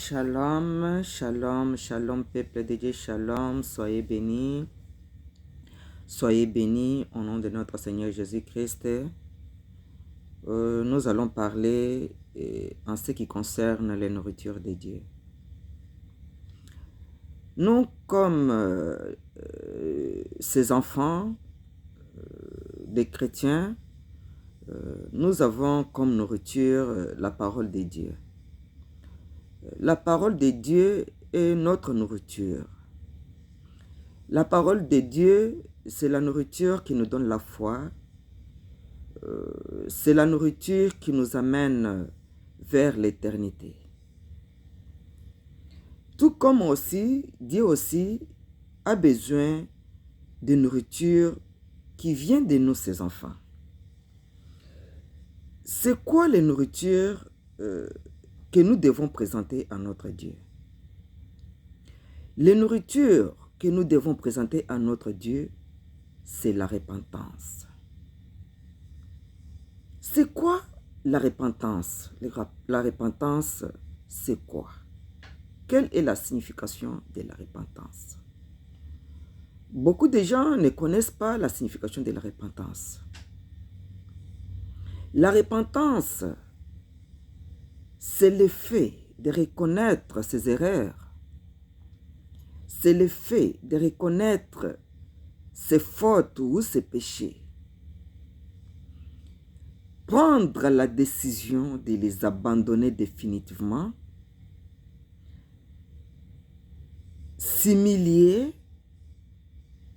Shalom, shalom, shalom, peuple de Dieu, shalom, soyez bénis au nom de notre Seigneur Jésus-Christ. Nous allons parler en ce qui concerne les nourritures de Dieu. Nous, comme ces enfants des chrétiens, nous avons comme nourriture la parole de Dieu. La parole de Dieu est notre nourriture. La parole de Dieu, c'est la nourriture qui nous donne la foi. C'est la nourriture qui nous amène vers l'éternité. Tout comme aussi, Dieu aussi a besoin de nourriture qui vient de nous, ses enfants. C'est quoi les nourritures que nous devons présenter à notre Dieu? Les nourritures que nous devons présenter à notre Dieu, c'est la repentance. C'est quoi la repentance? La repentance, c'est quoi? Quelle est la signification de la repentance? Beaucoup de gens ne connaissent pas la signification de la repentance. La repentance, c'est le fait de reconnaître ses erreurs. C'est le fait de reconnaître ses fautes ou ses péchés. Prendre la décision de les abandonner définitivement, s'humilier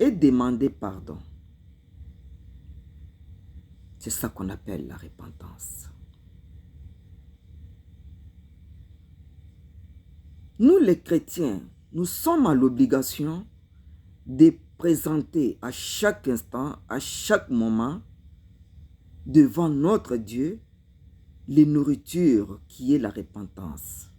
et demander pardon. C'est ça qu'on appelle la repentance. Nous les chrétiens, nous sommes à l'obligation de présenter à chaque instant, à chaque moment, devant notre Dieu, les nourritures qui est la repentance.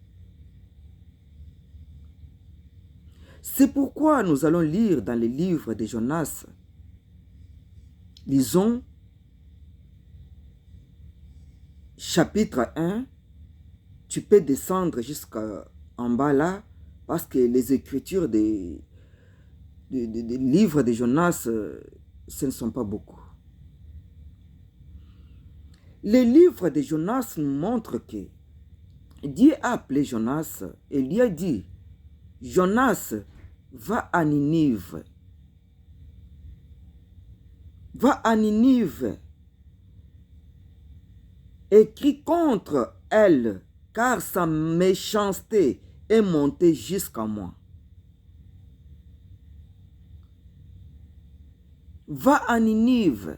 C'est pourquoi nous allons lire dans les livres de Jonas. Lisons chapitre 1. Tu peux descendre jusqu'en bas là, parce que les écritures des livres de Jonas, ce ne sont pas beaucoup. Les livres de Jonas nous montrent que Dieu a appelé Jonas et lui a dit, Jonas, va à Ninive. Va à Ninive. Écris contre elle, car sa méchanceté est montée jusqu'à moi. Va à Ninive.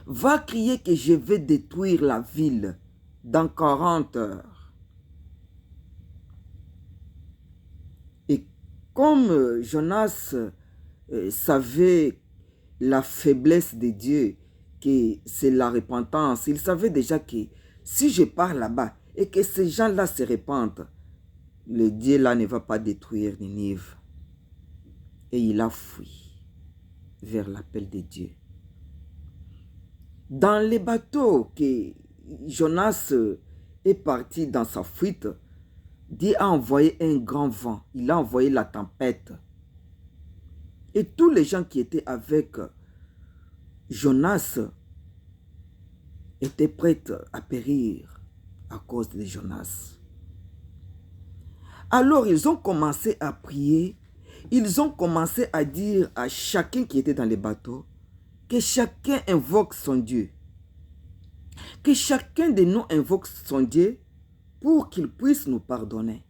Va crier que je vais détruire la ville dans 40 heures. Et comme Jonas savait la faiblesse de Dieu, que c'est la repentance, il savait déjà que si je pars là-bas et que ces gens-là se repentent, le Dieu là ne va pas détruire Ninive. Et il a fui vers l'appel de Dieu. Dans les bateaux que Jonas est parti dans sa fuite, Dieu a envoyé un grand vent. Il a envoyé la tempête. Et tous les gens qui étaient avec Jonas étaient prêts à périr à cause de Jonas. Alors ils ont commencé à prier. Ils ont commencé à dire à chacun qui était dans les bateaux que chacun invoque son Dieu. Que chacun de nous invoque son Dieu pour qu'il puisse nous pardonner.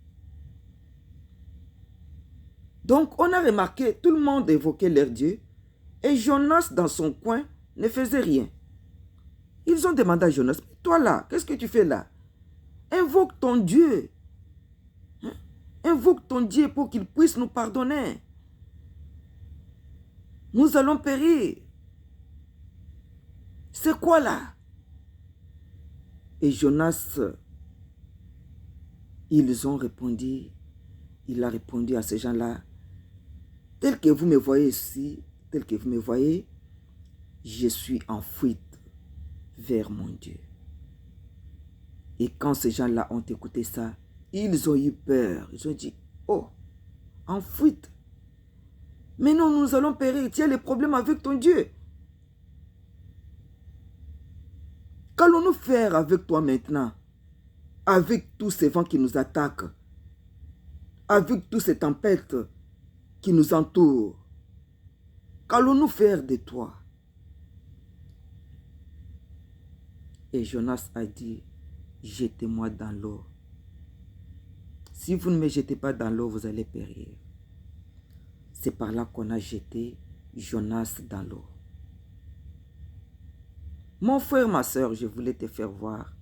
Donc on a remarqué, tout le monde évoquait leur Dieu et Jonas dans son coin ne faisait rien. Ils ont demandé à Jonas, toi là, qu'est-ce que tu fais là? Invoque ton Dieu. Invoque ton Dieu pour qu'il puisse nous pardonner. Nous allons périr. C'est quoi là? Et Jonas, ils ont répondu, il a répondu à ces gens-là, tel que vous me voyez ici, tel que vous me voyez, je suis en fuite vers mon Dieu. Et quand ces gens-là ont écouté ça, Ils ont eu peur. Ils ont dit, oh, en fuite. Mais non, nous allons périr. Tu as les problèmes avec ton Dieu. Qu'allons-nous faire avec toi maintenant? Avec tous ces vents qui nous attaquent? Avec toutes ces tempêtes qui nous entourent? Qu'allons-nous faire de toi? Et Jonas a dit, jetez-moi dans l'eau. Si vous ne me jetez pas dans l'eau, vous allez périr. C'est par là qu'on a jeté Jonas dans l'eau. Mon frère, ma soeur, je voulais te faire voir.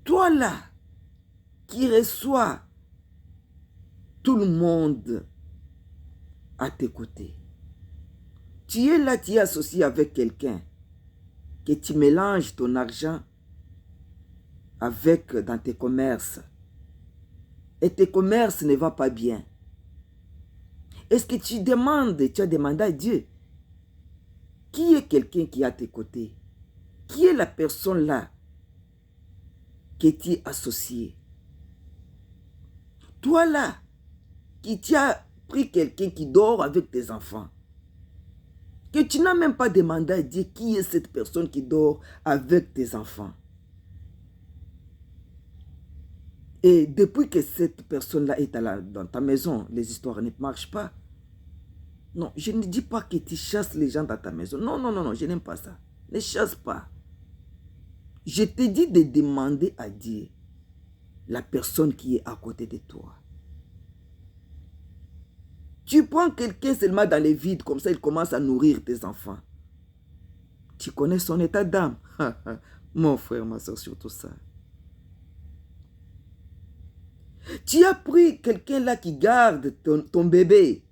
Toi là, qui reçois tout le monde à tes côtés. Tu es là, tu es associé avec quelqu'un, que tu mélanges ton argent avec dans tes commerces. Et tes commerces ne vont pas bien. Est-ce que tu as demandé à Dieu, qui est quelqu'un qui est à tes côtés? Qui est la personne là que tu es associé? Toi là, qui tu as pris quelqu'un qui dort avec tes enfants, que tu n'as même pas demandé à Dieu qui est cette personne qui dort avec tes enfants. Et depuis que cette personne-là est dans ta maison, les histoires ne marchent pas. Non, je ne dis pas que tu chasses les gens dans ta maison. Non, non, non, non, je n'aime pas ça. Ne chasse pas. Je te dis de demander à Dieu la personne qui est à côté de toi. Tu prends quelqu'un seulement dans les vides, comme ça il commence à nourrir tes enfants. Tu connais son état d'âme. Mon frère, ma soeur, surtout ça. Tu as pris quelqu'un là qui garde ton bébé.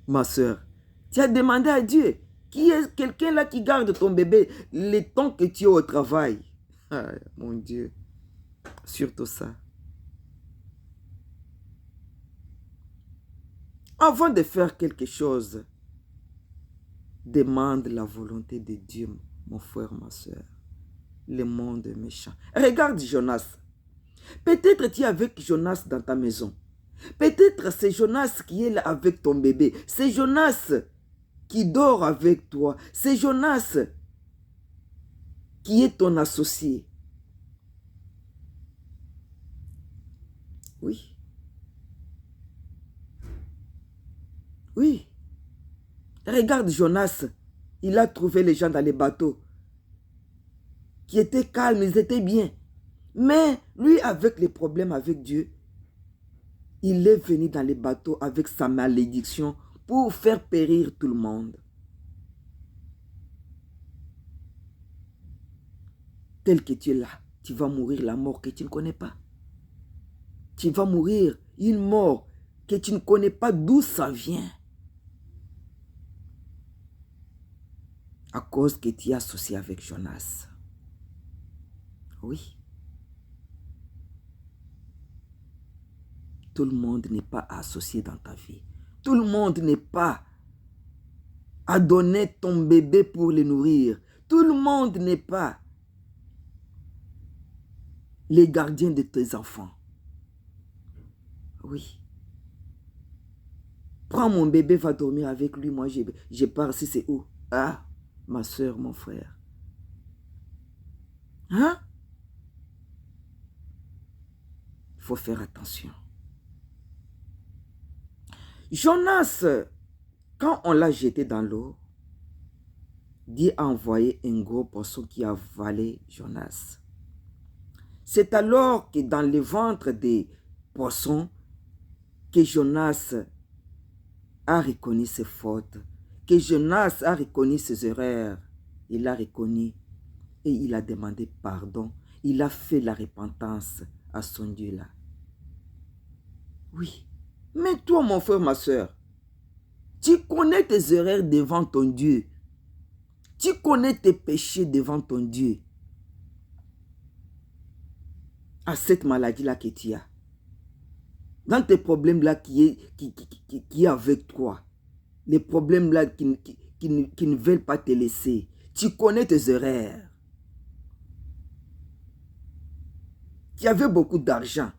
Ma soeur, tu as demandé à Dieu, qui est quelqu'un là qui garde ton bébé le temps que tu es au travail. Ah, mon Dieu, surtout ça. Avant de faire quelque chose, demande la volonté de Dieu, mon frère, ma soeur. Le monde est méchant. Regarde Jonas. Peut-être tu es avec Jonas dans ta maison. Peut-être c'est Jonas qui est là avec ton bébé. C'est Jonas qui dort avec toi. C'est Jonas qui est ton associé. Oui. Oui. Regarde Jonas. Il a trouvé les gens dans les bateaux qui étaient calmes, ils étaient bien. Mais lui, avec les problèmes avec Dieu, il est venu dans les bateaux avec sa malédiction pour faire périr tout le monde. Tel que tu es là, tu vas mourir la mort que tu ne connais pas. Tu vas mourir une mort que tu ne connais pas d'où ça vient. À cause que tu es associé avec Jonas. Oui. Tout le monde n'est pas associé dans ta vie. Tout le monde n'est pas à donner ton bébé pour le nourrir. Tout le monde n'est pas les gardiens de tes enfants. Oui. Prends mon bébé, va dormir avec lui. Moi, je pars si c'est où? Ah, ma soeur, mon frère. Hein? Il faut faire attention. Jonas, quand on l'a jeté dans l'eau, Dieu a envoyé un gros poisson qui a avalé Jonas. C'est alors que dans le ventre des poissons, que Jonas a reconnu ses fautes, que Jonas a reconnu ses erreurs. Il a reconnu et il a demandé pardon. Il a fait la repentance à son Dieu là. Oui. Mais toi, mon frère, ma soeur, tu connais tes erreurs devant ton Dieu. Tu connais tes péchés devant ton Dieu. À cette maladie-là que tu as. Dans tes problèmes-là qui est avec toi. Les problèmes-là qui, qui ne veulent pas te laisser. Tu connais tes erreurs. qui avait beaucoup d'argent.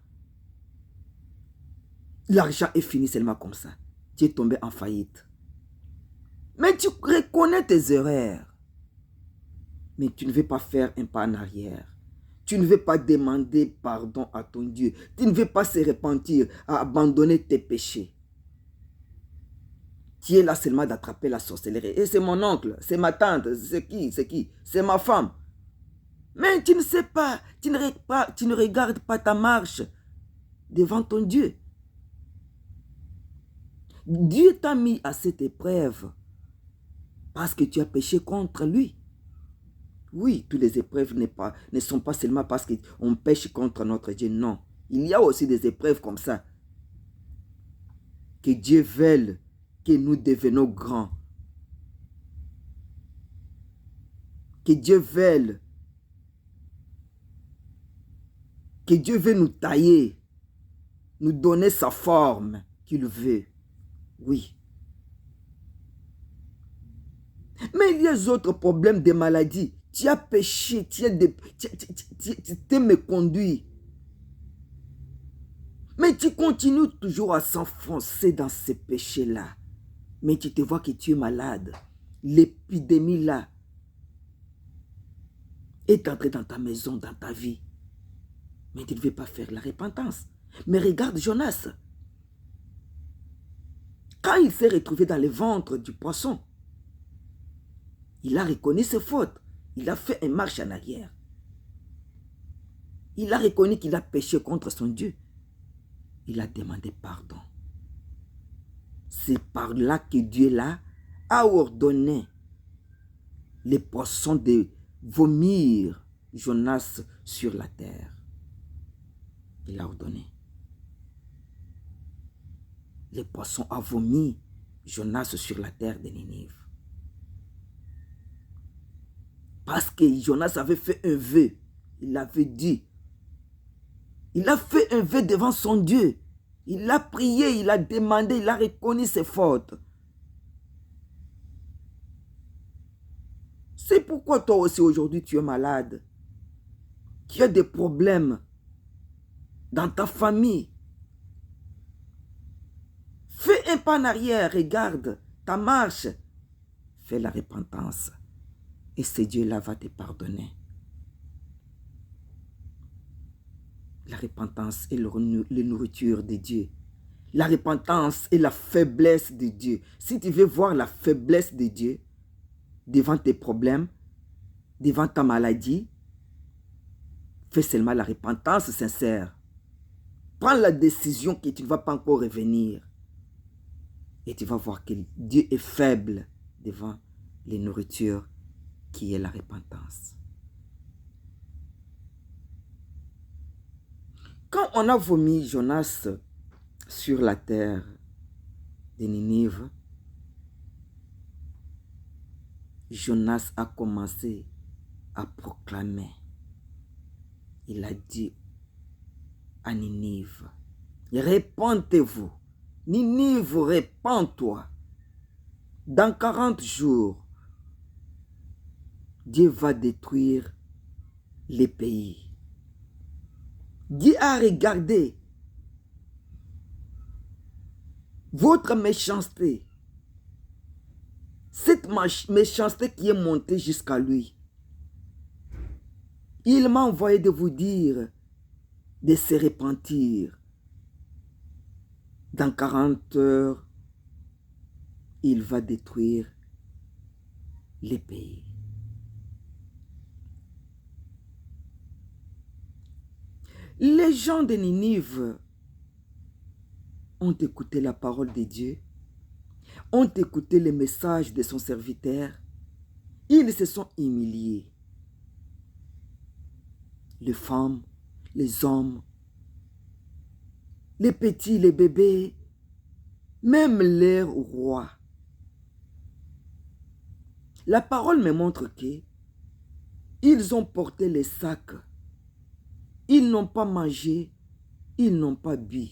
L'argent est fini seulement comme ça. Tu es tombé en faillite. Mais tu reconnais tes erreurs. Mais tu ne veux pas faire un pas en arrière. Tu ne veux pas demander pardon à ton Dieu. Tu ne veux pas se repentir, à abandonner tes péchés. Tu es là seulement d'attraper la sorcellerie. Et c'est mon oncle, c'est ma tante, c'est qui? C'est ma femme. Mais tu ne sais pas, tu ne regardes pas ta marche devant ton Dieu. Dieu t'a mis à cette épreuve parce que tu as péché contre lui. Oui, toutes les épreuves ne sont pas seulement parce qu'on pêche contre notre Dieu, non. Il y a aussi des épreuves comme ça. Que Dieu veuille que nous devenions grands. Que Dieu veuille. Que Dieu veut nous tailler, nous donner sa forme qu'il veut. Oui. Mais il y a d'autres problèmes de maladies. Tu as péché, tu t'es méconduit. Mais tu continues toujours à s'enfoncer dans ces péchés-là. Mais tu te vois que tu es malade. L'épidémie là est entrée dans ta maison, dans ta vie. Mais tu ne veux pas faire la repentance. Mais regarde Jonas. Quand il s'est retrouvé dans le ventre du poisson, il a reconnu ses fautes. Il a fait une marche en arrière. Il a reconnu qu'il a péché contre son Dieu. Il a demandé pardon. C'est par là que Dieu là a ordonné les poissons de vomir Jonas sur la terre. Il a ordonné. Les poissons ont vomi Jonas sur la terre de Ninive. Parce que Jonas avait fait un vœu. Il avait dit. Il a fait un vœu devant son Dieu. Il a prié, il a demandé, il a reconnu ses fautes. C'est pourquoi toi aussi aujourd'hui tu es malade. Tu as des problèmes dans ta famille. Fais un pas en arrière, regarde ta marche. Fais la repentance. Et ce Dieu-là va te pardonner. La repentance est la nourriture de Dieu. La repentance est la faiblesse de Dieu. Si tu veux voir la faiblesse de Dieu devant tes problèmes, devant ta maladie, fais seulement la repentance sincère. Prends la décision que tu ne vas pas encore revenir. Et tu vas voir que Dieu est faible devant les nourritures qui est la repentance. Quand on a vomi Jonas sur la terre de Ninive, Jonas a commencé à proclamer. Il a dit à Ninive, répentez-vous. Ninive, répands-toi. Dans 40 jours, Dieu va détruire les pays. Dieu a regardé votre méchanceté. Cette méchanceté qui est montée jusqu'à lui. Il m'a envoyé de vous dire de se repentir. Dans 40 heures, il va détruire les pays. Les gens de Ninive ont écouté la parole de Dieu, ont écouté les messages de son serviteur. Ils se sont humiliés. Les femmes, les hommes, les petits, les bébés, même les rois. La parole me montre que ils ont porté les sacs. Ils n'ont pas mangé, ils n'ont pas bu.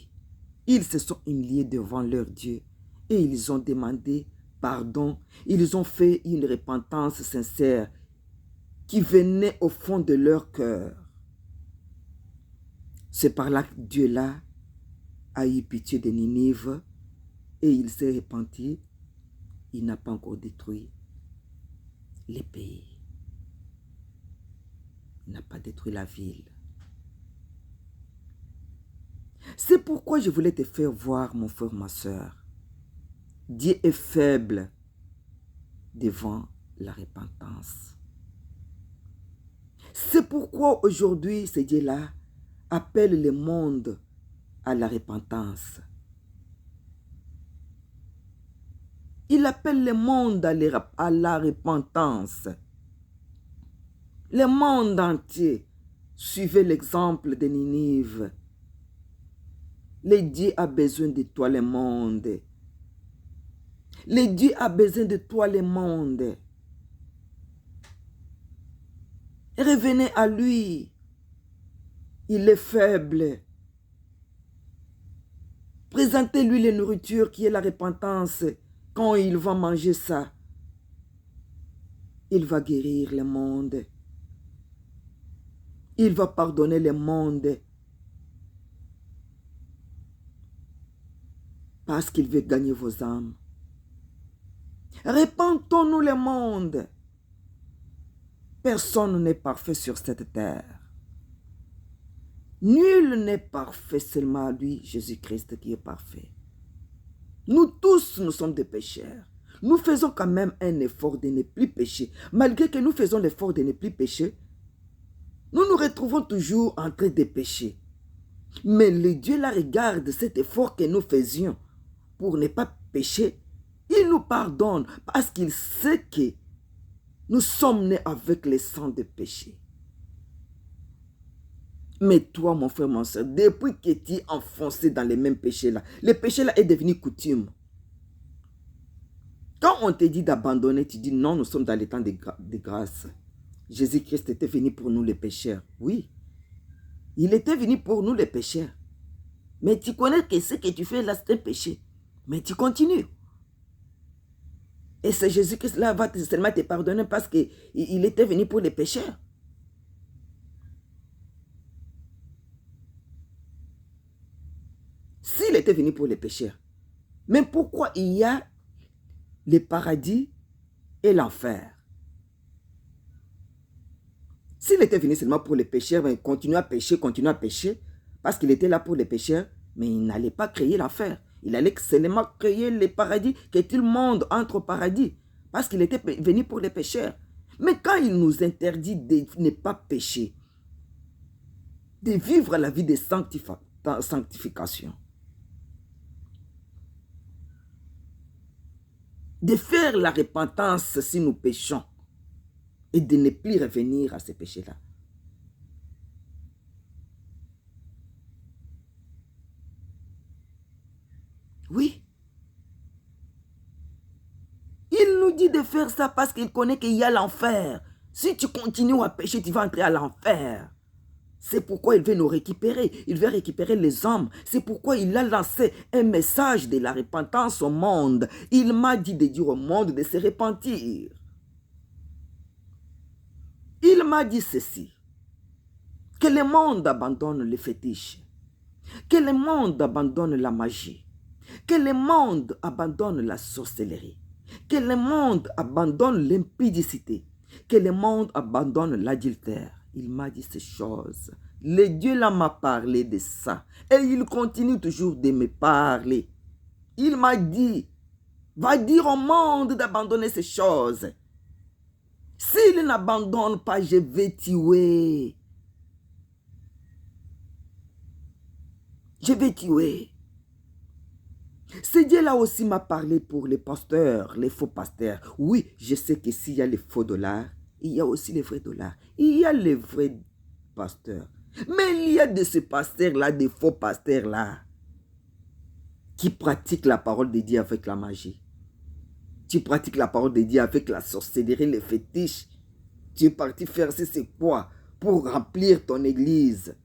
Ils se sont humiliés devant leur Dieu et ils ont demandé pardon. Ils ont fait une repentance sincère qui venait au fond de leur cœur. C'est par là que Dieu là a eu pitié de Ninive et il s'est repenti. Il n'a pas encore détruit les pays. Il n'a pas détruit la ville. C'est pourquoi je voulais te faire voir, mon frère, ma soeur. Dieu est faible devant la repentance. C'est pourquoi aujourd'hui, ce Dieu-là appelle le monde à la repentance. Il appelle le monde à la repentance. Le monde entier suivait l'exemple de Ninive. Le Dieu a besoin de toi, le monde. Le Dieu a besoin de toi, le monde. Revenez à lui. Il est faible. Présentez-lui la nourriture qui est la repentance. Quand il va manger ça, il va guérir le monde. Il va pardonner le monde. Parce qu'il veut gagner vos âmes. Repentons-nous le monde. Personne n'est parfait sur cette terre. Nul n'est parfait, seulement lui, Jésus-Christ, qui est parfait. Nous tous, nous sommes des pécheurs. Nous faisons quand même un effort de ne plus pécher. Malgré que nous faisons l'effort de ne plus pécher, nous nous retrouvons toujours en train de pécher. Mais le Dieu là regarde cet effort que nous faisions pour ne pas pécher. Il nous pardonne parce qu'il sait que nous sommes nés avec le sang de péché. Mais toi, mon frère, mon soeur, depuis que tu es enfoncé dans les mêmes péchés-là, le péché-là est devenu coutume. Quand on te dit d'abandonner, tu dis non, nous sommes dans les temps de grâce. Jésus-Christ était venu pour nous les pécheurs. Oui, il était venu pour nous les pécheurs. Mais tu connais que ce que tu fais là, c'est un péché. Mais tu continues. Et c'est Jésus-Christ là va seulement te pardonner parce qu'il était venu pour les pécheurs. S'il était venu pour les pécheurs, mais pourquoi il y a le paradis et l'enfer? S'il était venu seulement pour les pécheurs, ben, continuer à pécher, parce qu'il était là pour les pécheurs, mais il n'allait pas créer l'enfer. Il allait seulement créer le paradis, que tout le monde entre au paradis, parce qu'il était venu pour les pécheurs. Mais quand il nous interdit de ne pas pécher, de vivre la vie de sanctification, de faire la repentance si nous péchons et de ne plus revenir à ces péchés-là. Oui. Il nous dit de faire ça parce qu'il connaît qu'il y a l'enfer. Si tu continues à pécher, tu vas entrer à l'enfer. C'est pourquoi il veut nous récupérer. Il veut récupérer les hommes. C'est pourquoi il a lancé un message de la repentance au monde. Il m'a dit de dire au monde de se repentir. Il m'a dit ceci. Que le monde abandonne les fétiches. Que le monde abandonne la magie. Que le monde abandonne la sorcellerie. Que le monde abandonne l'impudicité. Que le monde abandonne l'adultère. Il m'a dit ces choses. Le Dieu là m'a parlé de ça. Et il continue toujours de me parler. Il m'a dit, va dire au monde d'abandonner ces choses. S'il n'abandonne pas, je vais tuer. Je vais tuer. Ce Dieu-là aussi m'a parlé pour les pasteurs, les faux pasteurs. Oui, je sais que s'il y a les faux dollars, il y a aussi les vrais dollars. Il y a les vrais pasteurs. Mais il y a de ces pasteurs-là, des faux pasteurs-là, qui pratiquent la parole de Dieu avec la magie. Tu pratiques la parole de Dieu avec la sorcellerie, les fétiches. Tu es parti faire c'est quoi pour remplir ton église.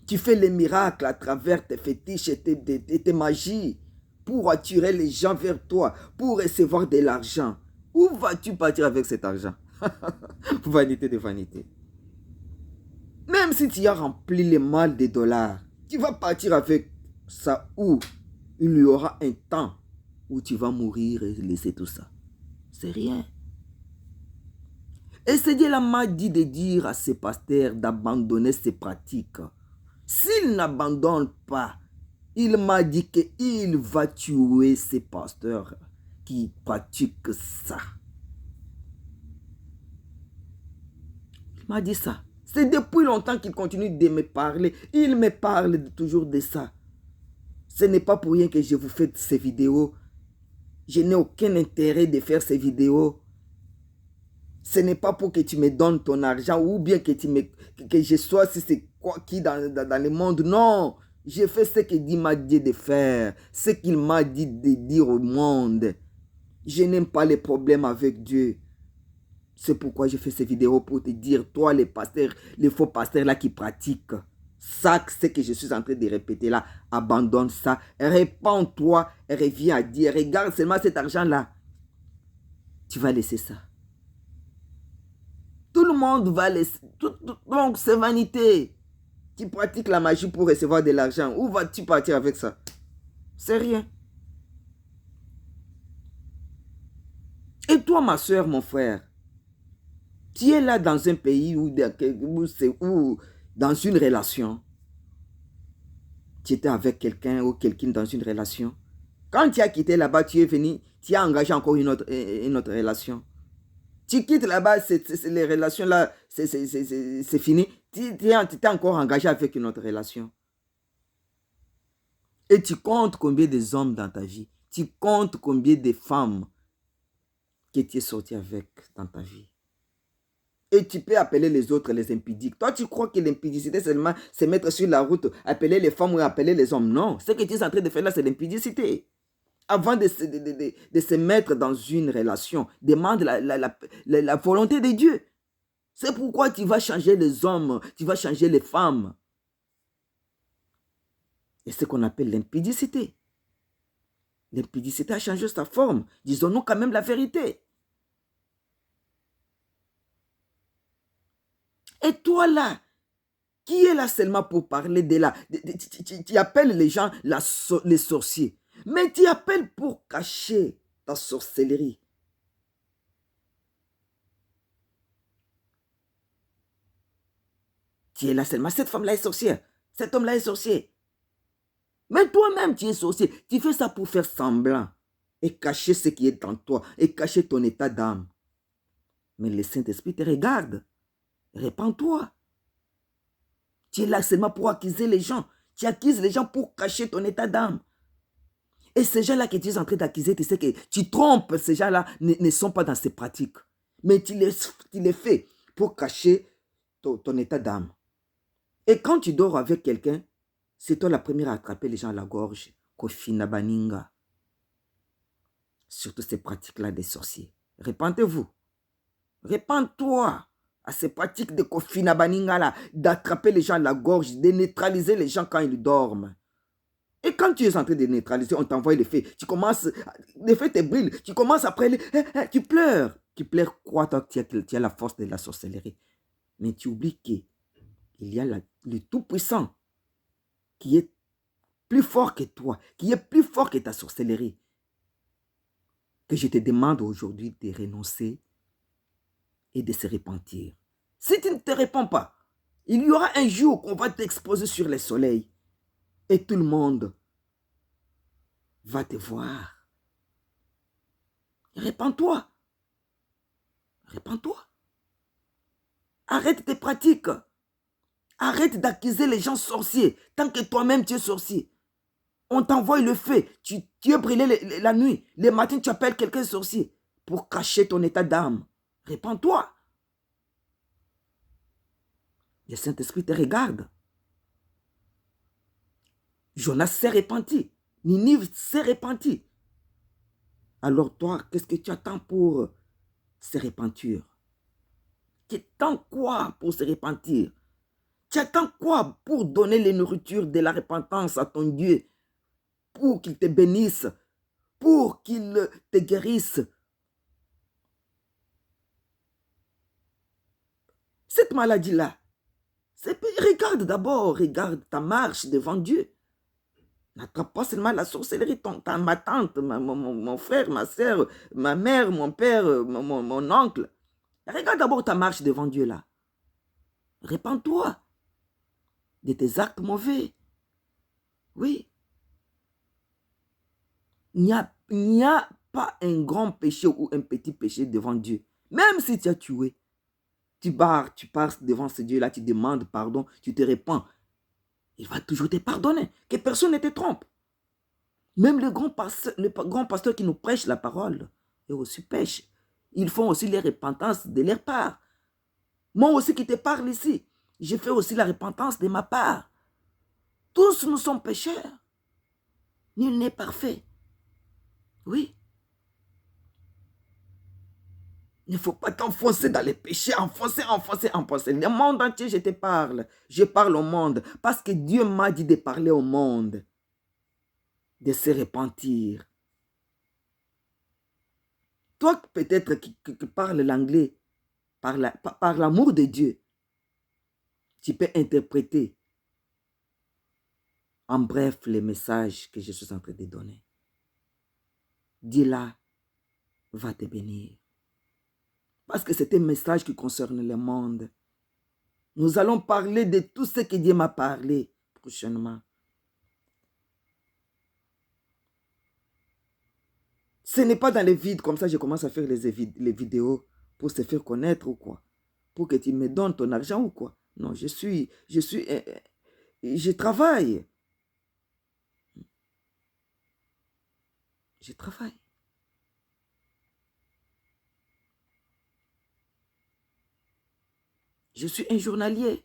Tu fais les miracles à travers tes fétiches et tes magies pour attirer les gens vers toi, pour recevoir de l'argent. Où vas-tu partir avec cet argent? Vanité de vanité. Même Même si tu as rempli les mal des dollars, tu vas partir avec ça où il y aura un temps où tu vas mourir et laisser tout ça. C'est rien. Et ce Dieu-là m'a dit de dire à ces pasteurs d'abandonner ces pratiques. S'ils n'abandonnent pas, il m'a dit qu'il va tuer ces pasteurs qui pratiquent ça. Il m'a dit ça. C'est depuis longtemps qu'il continue de me parler. Il me parle toujours de ça. Ce n'est pas pour rien que je vous fais ces vidéos. Je n'ai aucun intérêt de faire ces vidéos. Ce n'est pas pour que tu me donnes ton argent ou bien que je sois si c'est quoi qui dans le monde. Non, je fais ce qu'il m'a dit de faire. Ce qu'il m'a dit de dire au monde. Je n'aime pas les problèmes avec Dieu. C'est pourquoi je fais ces vidéos pour te dire, toi les pasteurs, les faux pasteurs là qui pratiquent. Ça, ce que je suis en train de répéter là, abandonne ça. Répands-toi, reviens à Dieu. Regarde seulement cet argent là. Tu vas laisser ça. Tout le monde va laisser. Donc, c'est vanité. Tu pratiques la magie pour recevoir de l'argent. Où vas-tu partir avec ça? C'est rien. Et toi, ma soeur, mon frère, tu es là dans un pays où dans une relation, tu étais avec quelqu'un ou quelqu'un dans une relation. Quand tu as quitté là-bas, tu es venu, tu as engagé encore une autre relation. Tu quittes là-bas, les relations là, c'est fini. Tu t'es encore engagé avec une autre relation. Et tu comptes combien de hommes dans ta vie? Tu comptes combien de femmes que tu es sorti avec dans ta vie? Et tu peux appeler les autres les impudiques. Toi, tu crois que l'impudicité, c'est seulement se mettre sur la route, appeler les femmes ou appeler les hommes. Non, ce que tu es en train de faire là, c'est l'impudicité. Avant de se mettre dans une relation, demande la volonté de Dieu. C'est pourquoi tu vas changer les hommes, tu vas changer les femmes. Et c'est ce qu'on appelle l'impudicité. L'impudicité a changé sa forme. Disons-nous quand même la vérité. Et toi là, qui est là seulement pour parler de là? Tu appelles les gens les sorciers. Mais tu appelles pour cacher ta sorcellerie. Tu es là seulement. Cette femme-là est sorcière. Cet homme-là est sorcier. Mais toi-même, tu es sorcier. Tu fais ça pour faire semblant. Et cacher ce qui est en toi. Et cacher ton état d'âme. Mais le Saint-Esprit te regarde. Répands-toi. Tu es là seulement pour accuser les gens. Tu accuses les gens pour cacher ton état d'âme. Et ces gens-là que tu es en train d'accuser, tu sais que tu trompes. Ces gens-là ne sont pas dans ces pratiques. Mais tu les fais pour cacher ton état d'âme. Et quand tu dors avec quelqu'un, c'est toi la première à attraper les gens à la gorge. Kofina baninga. Surtout ces pratiques-là des sorciers. Répentez-vous. Répands-toi à ces pratiques de Kofina baninga là, d'attraper les gens à la gorge, de neutraliser les gens quand ils dorment. Et quand tu es en train de neutraliser, on t'envoie les faits. Tu commences, les faits te brûlent. Tu commences après, tu pleures. Tu pleures quoi, toi, tu as la force de la sorcellerie. Mais tu oublies qu'il y a le Tout-Puissant qui est plus fort que toi, qui est plus fort que ta sorcellerie. Que je te demande aujourd'hui de renoncer et de se repentir. Si tu ne te répands pas, il y aura un jour qu'on va t'exposer sur le soleil et tout le monde va te voir. Répands-toi. Répands-toi. Arrête tes pratiques. Arrête d'accuser les gens sorciers tant que toi-même tu es sorcier. On t'envoie le feu. Tu es brûlé la nuit. Le matin, tu appelles quelqu'un sorcier pour cacher ton état d'âme. Répands-toi. Le Saint-Esprit te regarde. Jonas s'est repenti. Ninive s'est repenti. Alors toi, qu'est-ce que tu attends pour se repentir? Tu attends quoi pour se repentir? Tu attends quoi pour donner les nourritures de la repentance à ton Dieu? Pour qu'il te bénisse, pour qu'il te guérisse. Cette maladie-là, Regarde d'abord, regarde ta marche devant Dieu. N'attrape pas seulement la sorcellerie, ma tante, mon frère, ma soeur, ma mère, mon père, mon oncle. Regarde d'abord ta marche devant Dieu là. Répands-toi de tes actes mauvais. Oui. Il n'y a pas un grand péché ou un petit péché devant Dieu. Même si tu as tué, tu pars devant ce Dieu-là, tu demandes pardon, tu te répands. Il va toujours te pardonner. Que personne ne te trompe. Même le grand pasteur qui nous prêche la parole, eux aussi pêchent. Ils font aussi les repentances de leur part. Moi aussi qui te parle ici, je fais aussi la repentance de ma part. Tous nous sommes pécheurs. Nul n'est parfait. Oui. Il ne faut pas t'enfoncer dans les péchés, enfoncer. Le monde entier, je te parle. Je parle au monde parce que Dieu m'a dit de parler au monde, de se repentir. Toi, peut-être qui parles l'anglais, par l'amour de Dieu, tu peux interpréter en bref les messages que je suis en train de donner. Dieu-là va te bénir. Parce que c'est un message qui concerne le monde. Nous allons parler de tout ce que Dieu m'a parlé prochainement. Ce n'est pas dans les vides comme ça je commence à faire les vidéos pour se faire connaître ou quoi. Pour que tu me donnes ton argent ou quoi. Non, je travaille. Je travaille. Je suis un journalier.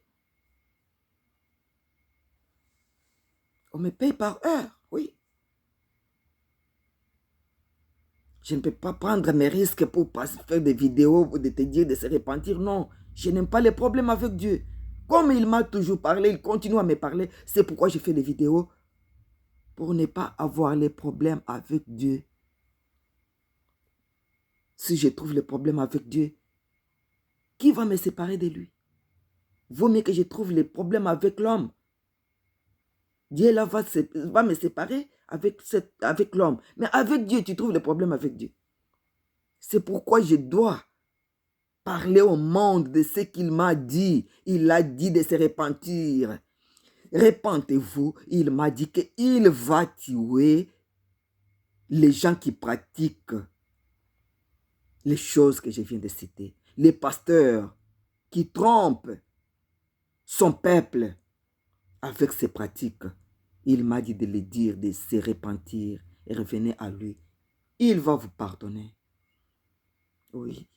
On me paye par heure, oui. Je ne peux pas prendre mes risques pour faire des vidéos, pour te dire de se repentir. Non, je n'aime pas les problèmes avec Dieu. Comme il m'a toujours parlé, il continue à me parler. C'est pourquoi je fais des vidéos. Pour ne pas avoir les problèmes avec Dieu. Si je trouve les problèmes avec Dieu, qui va me séparer de lui? Vaut mieux que je trouve les problèmes avec l'homme. Dieu là va me séparer avec l'homme. Mais avec Dieu, tu trouves les problèmes avec Dieu. C'est pourquoi je dois parler au monde de ce qu'il m'a dit. Il a dit de se repentir. Repentez-vous. Il m'a dit qu'il va tuer les gens qui pratiquent les choses que je viens de citer. Les pasteurs qui trompent son peuple avec ses pratiques. Il m'a dit de le dire, de se repentir et revenir à lui. Il va vous pardonner. Oui.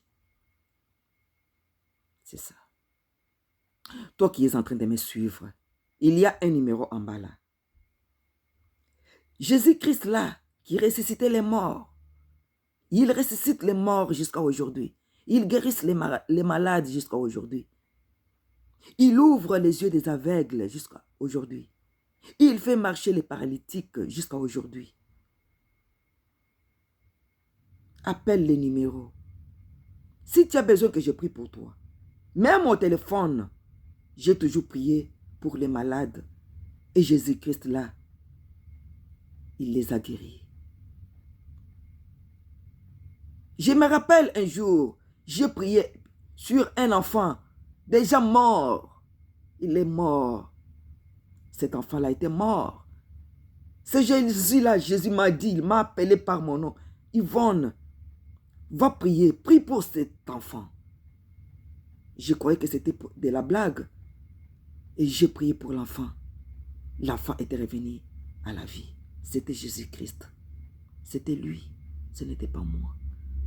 C'est ça. Toi qui es en train de me suivre, il y a un numéro en bas là. Jésus-Christ là, qui ressuscitait les morts. Il ressuscite les morts jusqu'à aujourd'hui. Il guérit les malades jusqu'à aujourd'hui. Il ouvre les yeux des aveugles jusqu'à aujourd'hui. Il fait marcher les paralytiques jusqu'à aujourd'hui. Appelle les numéros. Si tu as besoin que je prie pour toi, même au téléphone, j'ai toujours prié pour les malades. Et Jésus-Christ là, il les a guéris. Je me rappelle un jour, j'ai prié sur un enfant déjà mort. Il est mort. Cet enfant-là était mort. C'est Jésus-là, Jésus m'a dit, il m'a appelé par mon nom. Yvonne, va prier, prie pour cet enfant. Je croyais que c'était de la blague. Et j'ai prié pour l'enfant. L'enfant était revenu à la vie. C'était Jésus-Christ. C'était lui. Ce n'était pas moi.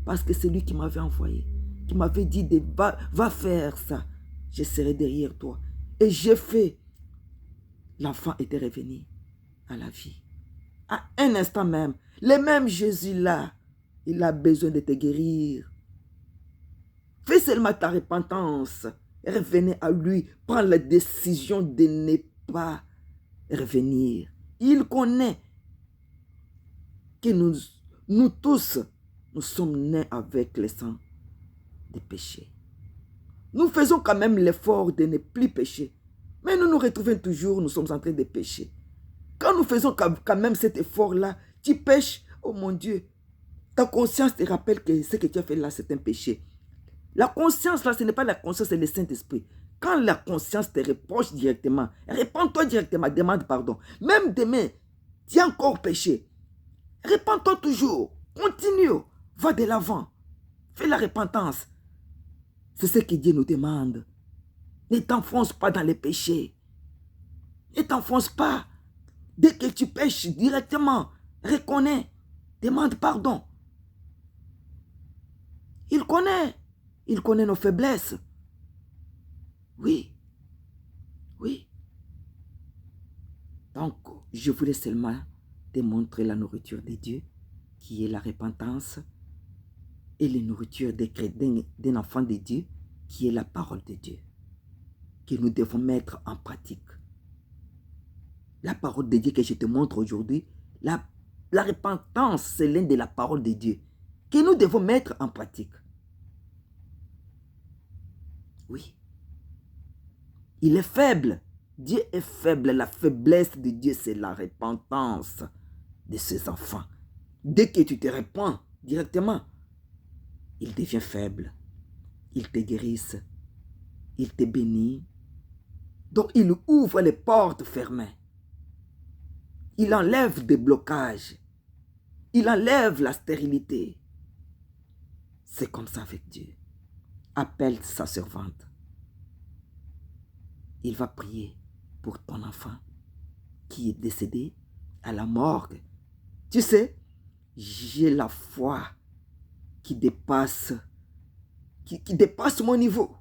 Parce que c'est lui qui m'avait envoyé. Qui m'avait dit, va faire ça. Je serai derrière toi. Et j'ai fait. L'enfant était revenu à la vie. À un instant même. Le même Jésus-là, il a besoin de te guérir. Fais seulement ta repentance. Revenez à lui. Prends la décision de ne pas revenir. Il connaît que nous tous, nous sommes nés avec le sang des péchés. Nous faisons quand même l'effort de ne plus pécher. Mais nous nous retrouvons toujours, nous sommes en train de pécher. Quand nous faisons quand même cet effort-là, tu pêches, oh mon Dieu, ta conscience te rappelle que ce que tu as fait là, c'est un péché. La conscience là, ce n'est pas la conscience, c'est le Saint-Esprit. Quand la conscience te reproche directement, répands-toi directement, demande pardon. Même demain, tu as encore péché. Répands-toi toujours, continue, va de l'avant, fais la repentance. C'est ce que Dieu nous demande. Ne t'enfonce pas dans les péchés. Ne t'enfonce pas. Dès que tu pêches directement, reconnais, demande pardon. Il connaît nos faiblesses. Oui, oui. Donc, je voulais seulement te montrer la nourriture de Dieu, qui est la repentance, et la nourriture d'un enfant de Dieu, qui est la parole de Dieu, que nous devons mettre en pratique. La parole de Dieu que je te montre aujourd'hui, la repentance, c'est l'un de la parole de Dieu, que nous devons mettre en pratique. Oui. Il est faible. Dieu est faible. La faiblesse de Dieu, c'est la repentance de ses enfants. Dès que tu te répands directement, il devient faible. Il te guérisse. Il te bénit. Donc, il ouvre les portes fermées. Il enlève des blocages. Il enlève la stérilité. C'est comme ça avec Dieu. Appelle sa servante. Il va prier pour ton enfant qui est décédé à la morgue. Tu sais, j'ai la foi qui dépasse, qui dépasse mon niveau.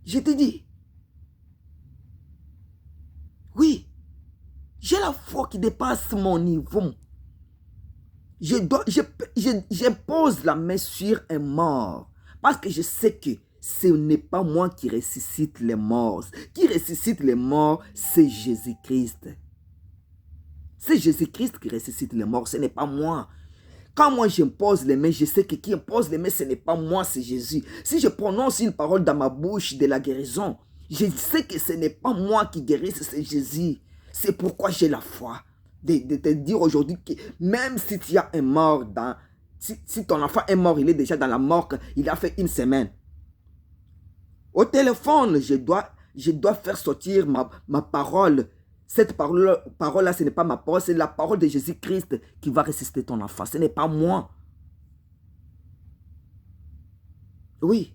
Je te dis, oui, j'ai la foi qui dépasse mon niveau. Je pose la main sur un mort parce que je sais que ce n'est pas moi qui ressuscite les morts. Qui ressuscite les morts, c'est Jésus-Christ. C'est Jésus-Christ qui ressuscite les morts, ce n'est pas moi. Quand moi j'impose les mains, je sais que qui impose les mains, ce n'est pas moi, c'est Jésus. Si je prononce une parole dans ma bouche de la guérison, je sais que ce n'est pas moi qui guérisse, c'est Jésus. C'est pourquoi j'ai la foi de te dire aujourd'hui que même si tu as un mort, si ton enfant est mort, il est déjà dans la morgue, il a fait une semaine. Au téléphone, je dois faire sortir ma parole. Cette parole-là, ce n'est pas ma parole, c'est la parole de Jésus-Christ qui va ressusciter ton enfant. Ce n'est pas moi. Oui.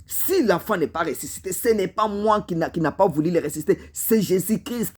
Si l'enfant n'est pas ressuscité, ce n'est pas moi qui n'a pas voulu le ressusciter. C'est Jésus-Christ.